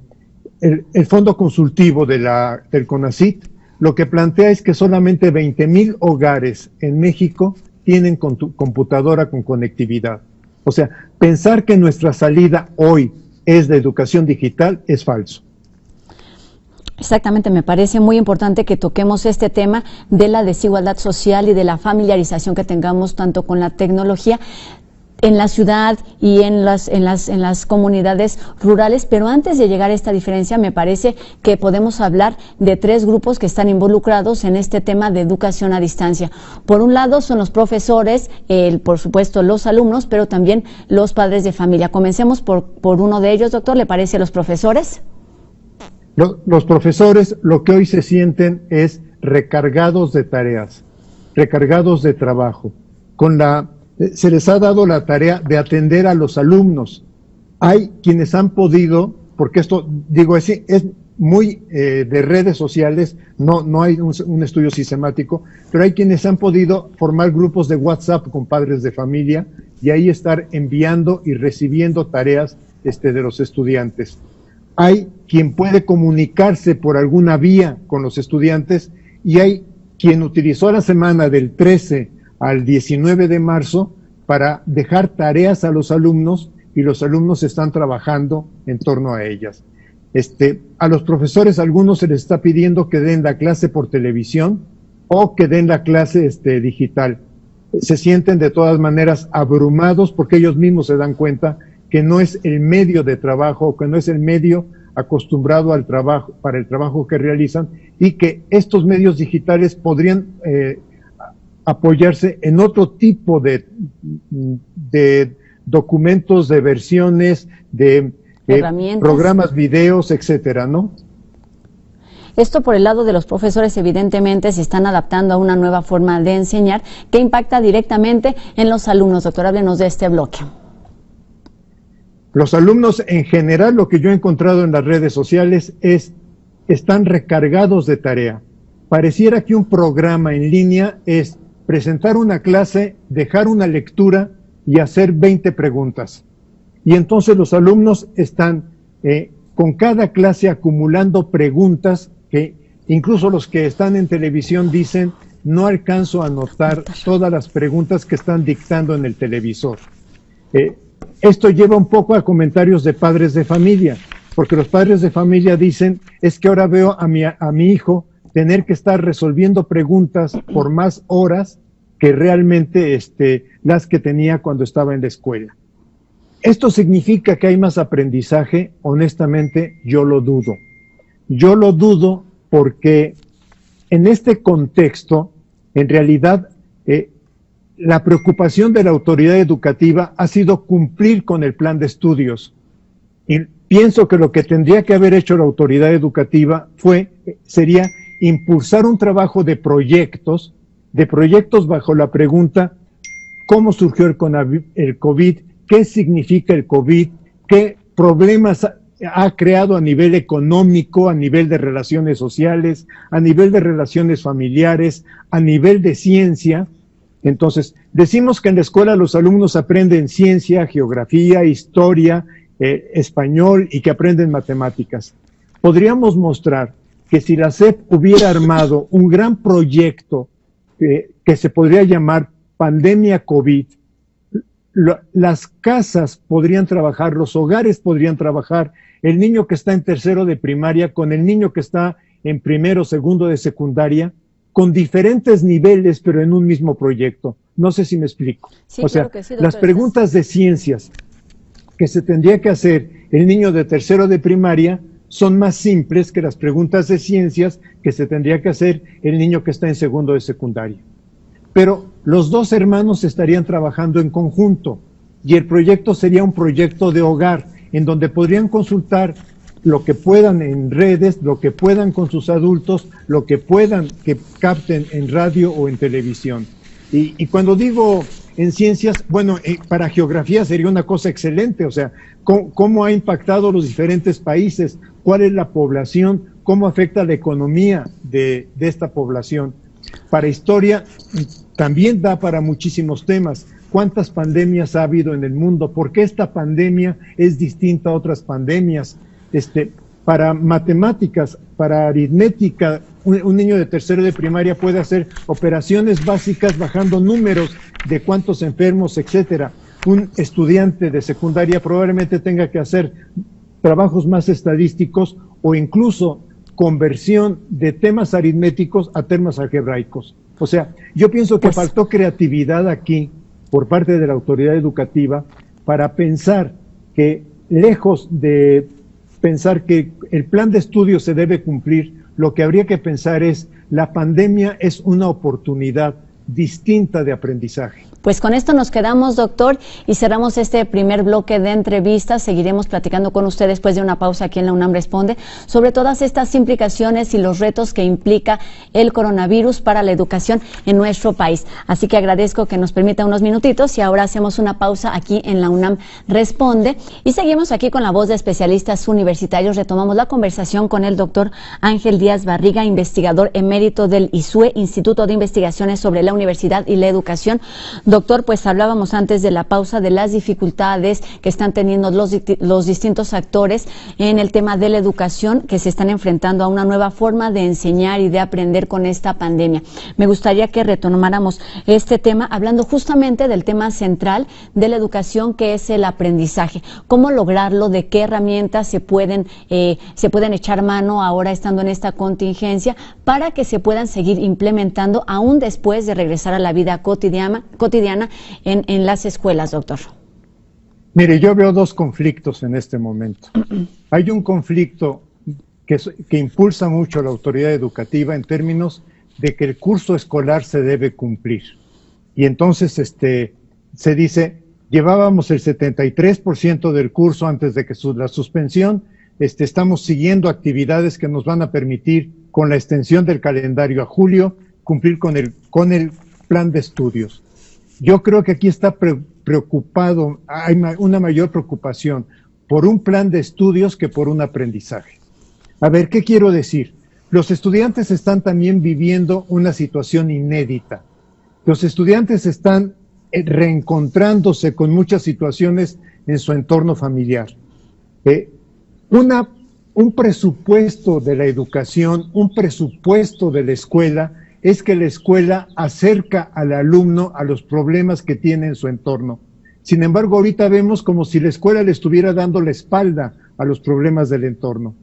fondo consultivo del CONACYT, lo que plantea es que solamente 20,000 hogares en México tienen computadora con conectividad. O sea, pensar que nuestra salida hoy es de educación digital es falso. Exactamente, me parece muy importante que toquemos este tema de la desigualdad social y de la familiarización que tengamos tanto con la tecnología en la ciudad y en las comunidades rurales, pero antes de llegar a esta diferencia me parece que podemos hablar de tres grupos que están involucrados en este tema de educación a distancia. Por un lado son los profesores, por supuesto los alumnos, pero también los padres de familia. Comencemos por uno de ellos, doctor, ¿le parece a los profesores? Los profesores lo que hoy se sienten es recargados de tareas, recargados de trabajo, se les ha dado la tarea de atender a los alumnos. Hay quienes han podido, porque esto, digo, es muy de redes sociales, no hay un estudio sistemático, pero hay quienes han podido formar grupos de WhatsApp con padres de familia y ahí estar enviando y recibiendo tareas de los estudiantes. Hay quien puede comunicarse por alguna vía con los estudiantes y hay quien utilizó la semana del 13 al 19 de marzo para dejar tareas a los alumnos y los alumnos están trabajando en torno a ellas. A los profesores, a algunos se les está pidiendo que den la clase por televisión o que den la clase digital. Se sienten de todas maneras abrumados porque ellos mismos se dan cuenta que no es el medio de trabajo, que no es el medio acostumbrado al trabajo, para el trabajo que realizan, y que estos medios digitales podrían apoyarse en otro tipo de documentos, de versiones, de programas, videos, etcétera, ¿no? Esto por el lado de los profesores, evidentemente se están adaptando a una nueva forma de enseñar que impacta directamente en los alumnos. Doctor, háblenos de este bloque. Los alumnos en general, lo que yo he encontrado en las redes sociales están recargados de tarea. Pareciera que un programa en línea es presentar una clase, dejar una lectura y hacer 20 preguntas. Y entonces los alumnos están con cada clase acumulando preguntas que incluso los que están en televisión dicen, no alcanzo a anotar todas las preguntas que están dictando en el televisor. Esto lleva un poco a comentarios de padres de familia, porque los padres de familia dicen, es que ahora veo a mi hijo tener que estar resolviendo preguntas por más horas que realmente las que tenía cuando estaba en la escuela. ¿Esto significa que hay más aprendizaje? Honestamente, yo lo dudo. Yo lo dudo porque en este contexto, en realidad, la preocupación de la autoridad educativa ha sido cumplir con el plan de estudios. Y pienso que lo que tendría que haber hecho la autoridad educativa sería impulsar un trabajo de proyectos bajo la pregunta, ¿cómo surgió el COVID? ¿Qué significa el COVID? ¿Qué problemas ha creado a nivel económico, a nivel de relaciones sociales, a nivel de relaciones familiares, a nivel de ciencia? Entonces, decimos que en la escuela los alumnos aprenden ciencia, geografía, historia, español y que aprenden matemáticas. Podríamos mostrar que si la SEP hubiera armado un gran proyecto que se podría llamar Pandemia COVID, las casas podrían trabajar, los hogares podrían trabajar, el niño que está en tercero de primaria con el niño que está en primero, segundo de secundaria, con diferentes niveles, pero en un mismo proyecto. No sé si me explico. Sí, o sea, claro que sí, las preguntas de ciencias que se tendría que hacer el niño de tercero de primaria son más simples que las preguntas de ciencias que se tendría que hacer el niño que está en segundo de secundaria. Pero los dos hermanos estarían trabajando en conjunto y el proyecto sería un proyecto de hogar en donde podrían consultar lo que puedan en redes, lo que puedan con sus adultos, lo que puedan que capten en radio o en televisión. Y cuando digo en ciencias, bueno, para geografía sería una cosa excelente, o sea, cómo ha impactado los diferentes países, cuál es la población, cómo afecta la economía de esta población. Para historia también da para muchísimos temas. ¿Cuántas pandemias ha habido en el mundo? ¿Por qué esta pandemia es distinta a otras pandemias? Para matemáticas, para aritmética, un niño de tercero de primaria puede hacer operaciones básicas bajando números de cuántos enfermos, etcétera. Un estudiante de secundaria probablemente tenga que hacer trabajos más estadísticos o incluso conversión de temas aritméticos a temas algebraicos. O sea, yo pienso que faltó creatividad aquí por parte de la autoridad educativa para pensar que, lejos de pensar que el plan de estudio se debe cumplir, lo que habría que pensar es, la pandemia es una oportunidad distinta de aprendizaje. Pues con esto nos quedamos, doctor, y cerramos este primer bloque de entrevistas. Seguiremos platicando con usted después de una pausa aquí en la UNAM Responde sobre todas estas implicaciones y los retos que implica el coronavirus para la educación en nuestro país. Así que agradezco que nos permita unos minutitos y ahora hacemos una pausa aquí en la UNAM Responde y seguimos aquí con la voz de especialistas universitarios. Retomamos la conversación con el doctor Ángel Díaz Barriga, investigador emérito del ISUE, Instituto de Investigaciones sobre la Universidad y la Educación. Doctor, pues hablábamos antes de la pausa de las dificultades que están teniendo los distintos actores en el tema de la educación, que se están enfrentando a una nueva forma de enseñar y de aprender con esta pandemia. Me gustaría que retomáramos este tema hablando justamente del tema central de la educación, que es el aprendizaje. ¿Cómo lograrlo? ¿De qué herramientas se pueden echar mano ahora estando en esta contingencia para que se puedan seguir implementando aún después de regresar a la vida cotidiana en las escuelas, doctor? Mire, yo veo dos conflictos en este momento. Hay un conflicto que impulsa mucho la autoridad educativa en términos de que el curso escolar se debe cumplir. Y entonces se dice, llevábamos el 73% del curso antes de que la suspensión, estamos siguiendo actividades que nos van a permitir, con la extensión del calendario a julio, cumplir con el plan de estudios. Yo creo que aquí está preocupado, hay una mayor preocupación por un plan de estudios que por un aprendizaje. A ver, ¿qué quiero decir? Los estudiantes están también viviendo una situación inédita. Los estudiantes están reencontrándose con muchas situaciones en su entorno familiar. Un presupuesto de la educación, un presupuesto de la escuela, es que la escuela acerca al alumno a los problemas que tiene en su entorno. Sin embargo, ahorita vemos como si la escuela le estuviera dando la espalda a los problemas del entorno.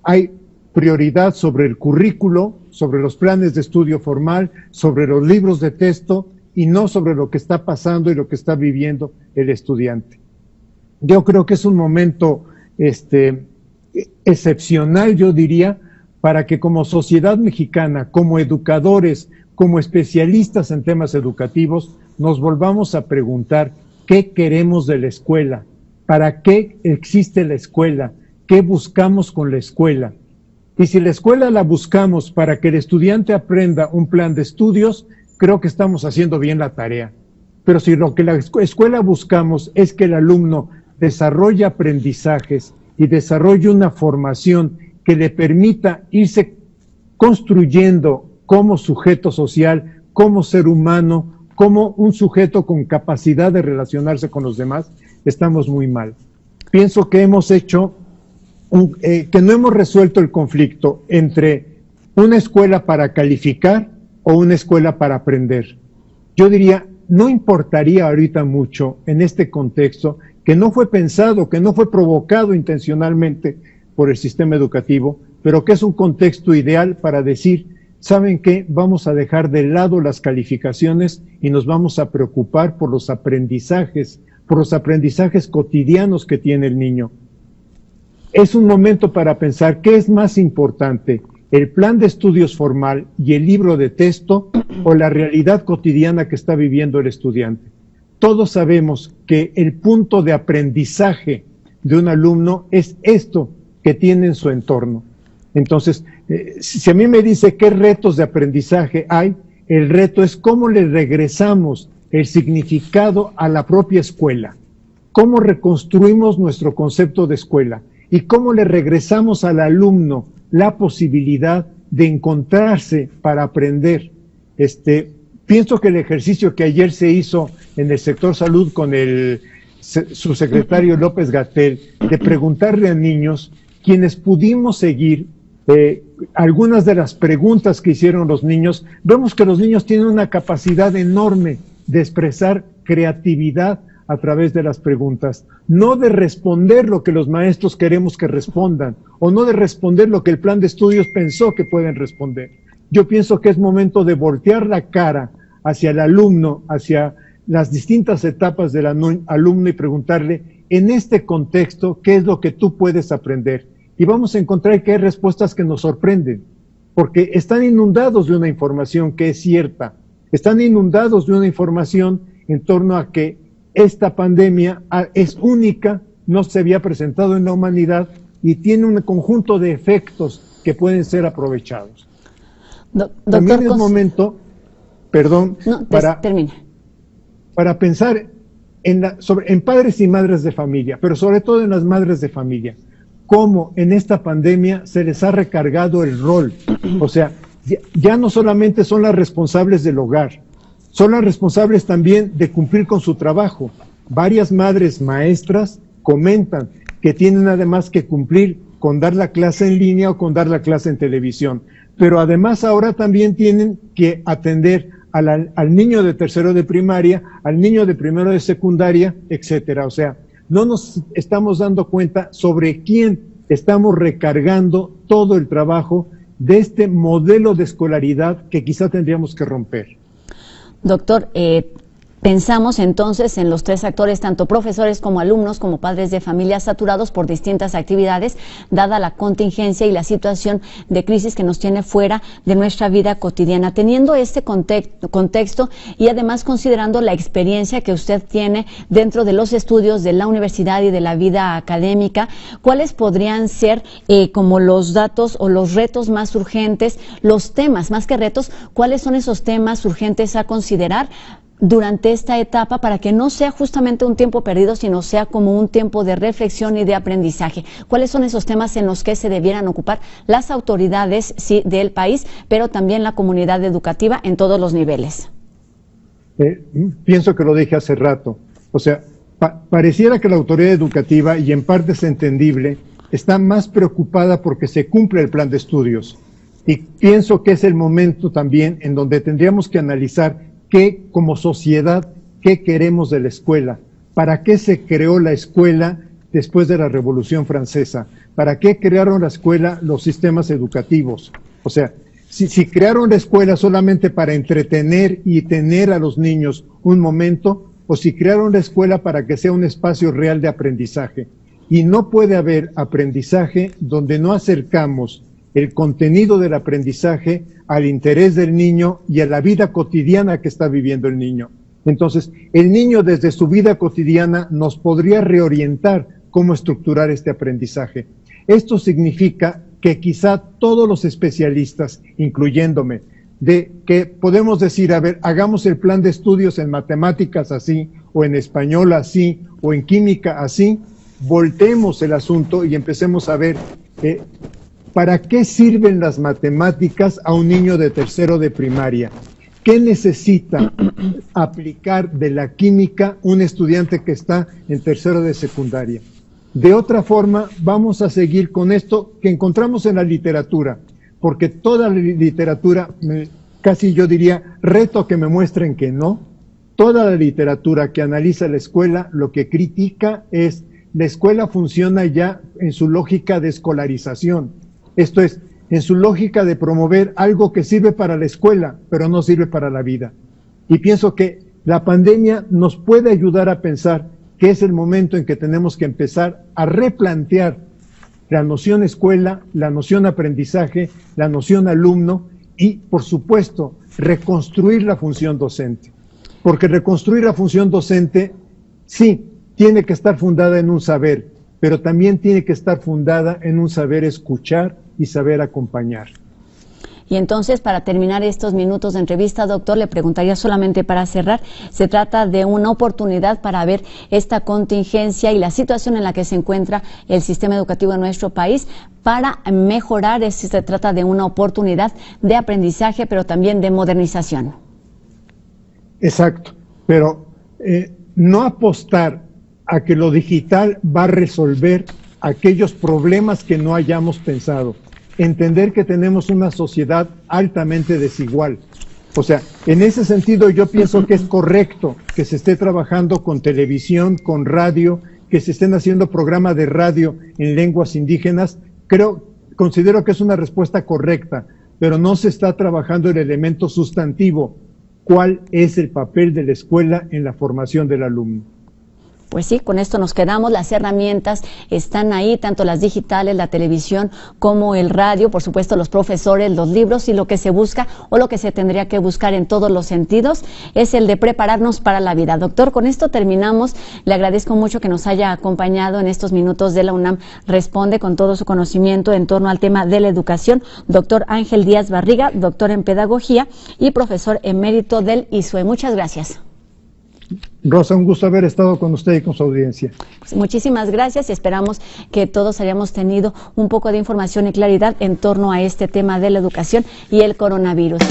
Hay prioridad sobre el currículo, sobre los planes de estudio formal, sobre los libros de texto y no sobre lo que está pasando y lo que está viviendo el estudiante. Yo creo que es un momento excepcional, yo diría, para que como sociedad mexicana, como educadores, como especialistas en temas educativos, nos volvamos a preguntar qué queremos de la escuela, para qué existe la escuela, qué buscamos con la escuela. Y si la escuela la buscamos para que el estudiante aprenda un plan de estudios, creo que estamos haciendo bien la tarea. Pero si lo que la escuela buscamos es que el alumno desarrolle aprendizajes y desarrolle una formación que le permita irse construyendo como sujeto social, como ser humano, como un sujeto con capacidad de relacionarse con los demás, estamos muy mal. Pienso que hemos hecho, que no hemos resuelto el conflicto entre una escuela para calificar o una escuela para aprender. Yo diría, no importaría ahorita mucho en este contexto que no fue pensado, que no fue provocado intencionalmente por el sistema educativo, pero que es un contexto ideal para decir, ¿saben qué? Vamos a dejar de lado las calificaciones y nos vamos a preocupar por los aprendizajes cotidianos que tiene el niño. Es un momento para pensar qué es más importante, el plan de estudios formal y el libro de texto o la realidad cotidiana que está viviendo el estudiante. Todos sabemos que el punto de aprendizaje de un alumno es esto que tiene en su entorno. Entonces, si a mí me dice qué retos de aprendizaje hay, el reto es cómo le regresamos el significado a la propia escuela, cómo reconstruimos nuestro concepto de escuela y cómo le regresamos al alumno la posibilidad de encontrarse para aprender. Pienso que el ejercicio que ayer se hizo en el sector salud con el subsecretario López-Gatell, de preguntarle a niños, quienes pudimos seguir algunas de las preguntas que hicieron los niños, vemos que los niños tienen una capacidad enorme de expresar creatividad a través de las preguntas, no de responder lo que los maestros queremos que respondan, o no de responder lo que el plan de estudios pensó que pueden responder. Yo pienso que es momento de voltear la cara hacia el alumno, hacia las distintas etapas del alumno y preguntarle, en este contexto, ¿qué es lo que tú puedes aprender? Y vamos a encontrar que hay respuestas que nos sorprenden, porque están inundados de una información que es cierta, están inundados de una información en torno a que esta pandemia es única, no se había presentado en la humanidad y tiene un conjunto de efectos que pueden ser aprovechados. También es momento, para pensar en padres y madres de familia, pero sobre todo en las madres de familia, cómo en esta pandemia se les ha recargado el rol. O sea, ya no solamente son las responsables del hogar, son las responsables también de cumplir con su trabajo. Varias madres maestras comentan que tienen además que cumplir con dar la clase en línea o con dar la clase en televisión, pero además ahora también tienen que atender al niño de tercero de primaria, al niño de primero de secundaria, etcétera. O sea, no nos estamos dando cuenta sobre quién estamos recargando todo el trabajo de este modelo de escolaridad que quizá tendríamos que romper. Doctor, pensamos entonces en los tres actores, tanto profesores como alumnos, como padres de familia, saturados por distintas actividades, dada la contingencia y la situación de crisis que nos tiene fuera de nuestra vida cotidiana. Teniendo este contexto y además considerando la experiencia que usted tiene dentro de los estudios de la universidad y de la vida académica, ¿cuáles podrían ser como los datos o los retos más urgentes, los temas, más que retos, cuáles son esos temas urgentes a considerar durante esta etapa para que no sea justamente un tiempo perdido, sino sea como un tiempo de reflexión y de aprendizaje? ¿Cuáles son esos temas en los que se debieran ocupar las autoridades, sí, del país, pero también la comunidad educativa en todos los niveles? Pienso que lo dije hace rato. O sea, pareciera que la autoridad educativa, y en parte es entendible, está más preocupada porque se cumple el plan de estudios. Y pienso que es el momento también en donde tendríamos que analizar ¿qué, como sociedad, qué queremos de la escuela? ¿Para qué se creó la escuela después de la Revolución Francesa? ¿Para qué crearon la escuela los sistemas educativos? O sea, si crearon la escuela solamente para entretener y tener a los niños un momento, o si crearon la escuela para que sea un espacio real de aprendizaje. Y no puede haber aprendizaje donde no acercamos el contenido del aprendizaje al interés del niño y a la vida cotidiana que está viviendo el niño. Entonces, el niño desde su vida cotidiana nos podría reorientar cómo estructurar este aprendizaje. Esto significa que quizá todos los especialistas, incluyéndome, de que podemos decir, a ver, hagamos el plan de estudios en matemáticas así, o en español así, o en química así, volteemos el asunto y empecemos a ver ¿para qué sirven las matemáticas a un niño de tercero de primaria? ¿Qué necesita aplicar de la química un estudiante que está en tercero de secundaria? De otra forma, vamos a seguir con esto que encontramos en la literatura, porque toda la literatura, casi yo diría, reto que me muestren que no, toda la literatura que analiza la escuela lo que critica es la escuela funciona ya en su lógica de escolarización. Esto es, en su lógica de promover algo que sirve para la escuela, pero no sirve para la vida. Y pienso que la pandemia nos puede ayudar a pensar que es el momento en que tenemos que empezar a replantear la noción escuela, la noción aprendizaje, la noción alumno y, por supuesto, reconstruir la función docente. Porque reconstruir la función docente, sí, tiene que estar fundada en un saber, pero también tiene que estar fundada en un saber escuchar y saber acompañar. Y entonces, para terminar estos minutos de entrevista, doctor, le preguntaría solamente para cerrar, se trata de una oportunidad para ver esta contingencia y la situación en la que se encuentra el sistema educativo en nuestro país para mejorar, se trata de una oportunidad de aprendizaje, pero también de modernización. Exacto, pero no apostar a que lo digital va a resolver aquellos problemas que no hayamos pensado. Entender que tenemos una sociedad altamente desigual. O sea, en ese sentido yo pienso que es correcto que se esté trabajando con televisión, con radio, que se estén haciendo programas de radio en lenguas indígenas. Considero que es una respuesta correcta, pero no se está trabajando el elemento sustantivo. ¿Cuál es el papel de la escuela en la formación del alumno? Pues sí, con esto nos quedamos. Las herramientas están ahí, tanto las digitales, la televisión, como el radio, por supuesto los profesores, los libros, y lo que se busca o lo que se tendría que buscar en todos los sentidos es el de prepararnos para la vida. Doctor, con esto terminamos. Le agradezco mucho que nos haya acompañado en estos minutos de la UNAM Responde con todo su conocimiento en torno al tema de la educación. Doctor Ángel Díaz Barriga, doctor en pedagogía y profesor emérito del ISUE. Muchas gracias. Rosa, un gusto haber estado con usted y con su audiencia. Pues muchísimas gracias y esperamos que todos hayamos tenido un poco de información y claridad en torno a este tema de la educación y el coronavirus.